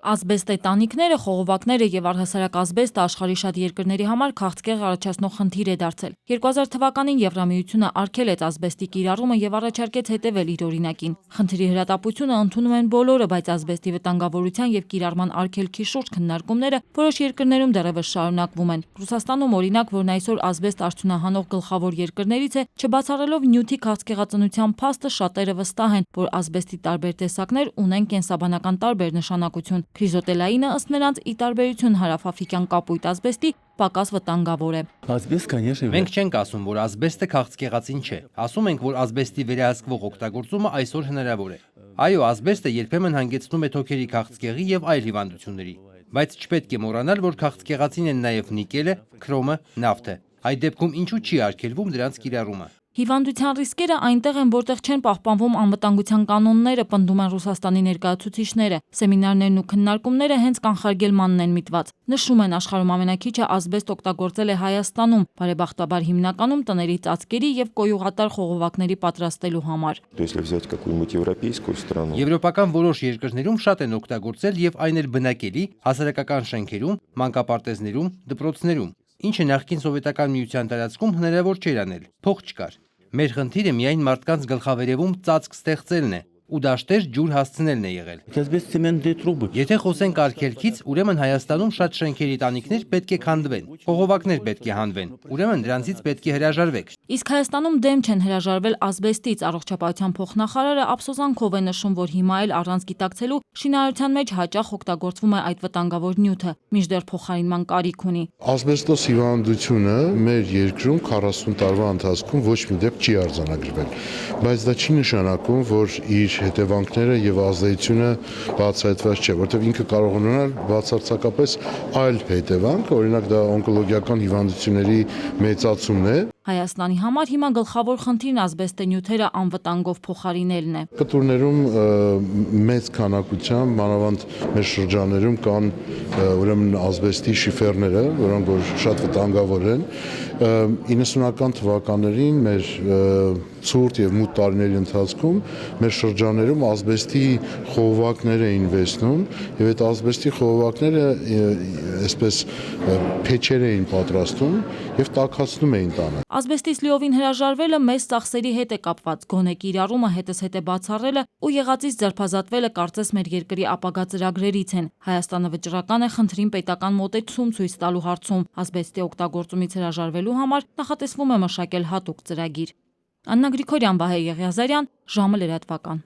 Ազբեստե տանիքները, խողովակները եւ առհասարակ ազբեստը աշխարհի շատ երկրների համար քաղցկեղ առաջացնող խնդիր է դարձել։ 2000 թվականին Եվրամիությունը արգելեց ազբեստի կիրառումը եւ առաջարկեց հետեւել իր օրինակին։ Խնդրի հրատապությունը ընդունում են բոլորը, բայց ազբեստի վտանգավորության եւ կիրառման արգելքի շուրջ քննարկումները որոշ երկրներում դեռևս շարունակվում են։ Ռուսաստանում օրինակ, որն այսօր ազբեստ արդյունահանող գլխավոր երկրներից է, չբացառելով նյութի քաղցկեղածնության փաստը, շատերը վստահ են, որ ազբեստի տարբեր տեսակներ ունեն կենսաբանական տարբեր նշանակություն։ Քրիզոտելայինը ըստ նրանց ի տարբերություն հարավաֆրիկյան կապույտ ազբեստի պակաս վտանգավոր է։ Մենք չենք ասում, որ ազբեստը քաղցկեղածին չէ։ Ասում ենք, որ ազբեստի վերահսկվող օգտագործումը այսօր հնարավոր է։ Այո, ազբեստը երբեմն հանգեցնում է թոքերի քաղցկեղի եւ այլ հիվանդությունների, բայց չպետք է մոռանալ, որ քաղցկեղածին են նաեւ նիկելը, քրոմը, նավթը։ Այդ դեպքում ինչու չի արգելվում դրանց կիրառումը։ Հիվանդության ռիսկերը այնտեղ են, որտեղ չեն պահպանվում անվտանգության կանոնները, պնդում են Ռուսաստանի ներկայացուցիչները։ Սեմինարներն ու քննարկումները հենց կանխարգելմանն են միտված։ Նշում են, աշխարհում ամենաքիչը ազբեստ օգտագործել է Հայաստանում, բարեբախտաբար հիմնականում տների ծածկերի եւ կոյուղատար խողովակների պատրաստելու համար։ Եվրոպական որոշ երկրներում շատ են օգտագործել եւ այն էլ բնակելի, հասարակական շենքերում, մանկապարտեզներում, դպրոցներում, ինչը նախկին սովետական միության տարածքում հնարավոր չէր անել, փող չկար։ Մեր խնդիրը միայն մարդկանց գլխավերևում ծածկ ստեղծելն է ու դաշտեր ջուր հասցնելն է եղել։ Եթե խոսենք արգելքից, ուրեմն Հայաստանում շատ շենքերի տանիքներ պետք է քանդվեն, խողովակներ պետք է հանվեն, ուրեմն դրանցից պետք է հրաժարվեք։ Իսկ Հայաստանում դեմ չեն հրաժարվել ազբեստից։ Առողջապահության փոխնախարարը ափսոսանքով է նշում, որ հիմա էլ առանց գիտակցելու շինարարության մեջ հաճախ օգտագործվում է այդ վտանգավոր նյութը, մինչդեռ փոխարինման կարիք ունի։ Ազբեստոս հիվանդությունը մեր երկրում 40 տարվա ընթացքում ոչ մի դեպք չի արձանագրվել, բայց դա չի նշանակում, որ իր հետևանքները եւ ազդեցությունը բացահայտված չէ, որտեղ ինքը կարող է ունենալ բացարձակապես այլ հետևանք, օրինակ դա օնկոլոգիական հիվանդությունների մեծացումն է։ Հայաստանի համար հիմա գլխավոր խնդիրն ազբեստե նյութերը անվտանգով փոխարինելն է։ Կտուրներում մեծ քանակությամբ, մանավանդ մեր շրջաններում կան ուրեմն ազբեստի շիֆերները, որոնք որ շատ վտանգավոր են։ 90-ական թվականներին մեր ցուրտ եւ մութ տարիների ընթացքում մեր շրջաններում ազբեստի խողովակներ էին վեցնում եւ այդ ազբեստի խողովակները այսպես փեչեր էին պատրաստում եւ տաքացնում էին տանը։ Ազբեստից լիովին հրաժարվելը մեծ ծախսերի հետ է կապված, գոնե կիրառումը հետզհետե բացառելը ու եղածից ձերբազատվելը կարծես մեր երկրի ապագա ծրագրերից են։ Հայաստանը վճռական է խնդրին պետական մոտեցում ցույց տալու հարցում։ Ազբեստի օգտագործումից հրաժարվելու համար նախատեսվում է մշակել հատուկ ծրագիր։ Աննա Գրիգորյան, Վահե Եղիազարյան, ժամը լրատվական։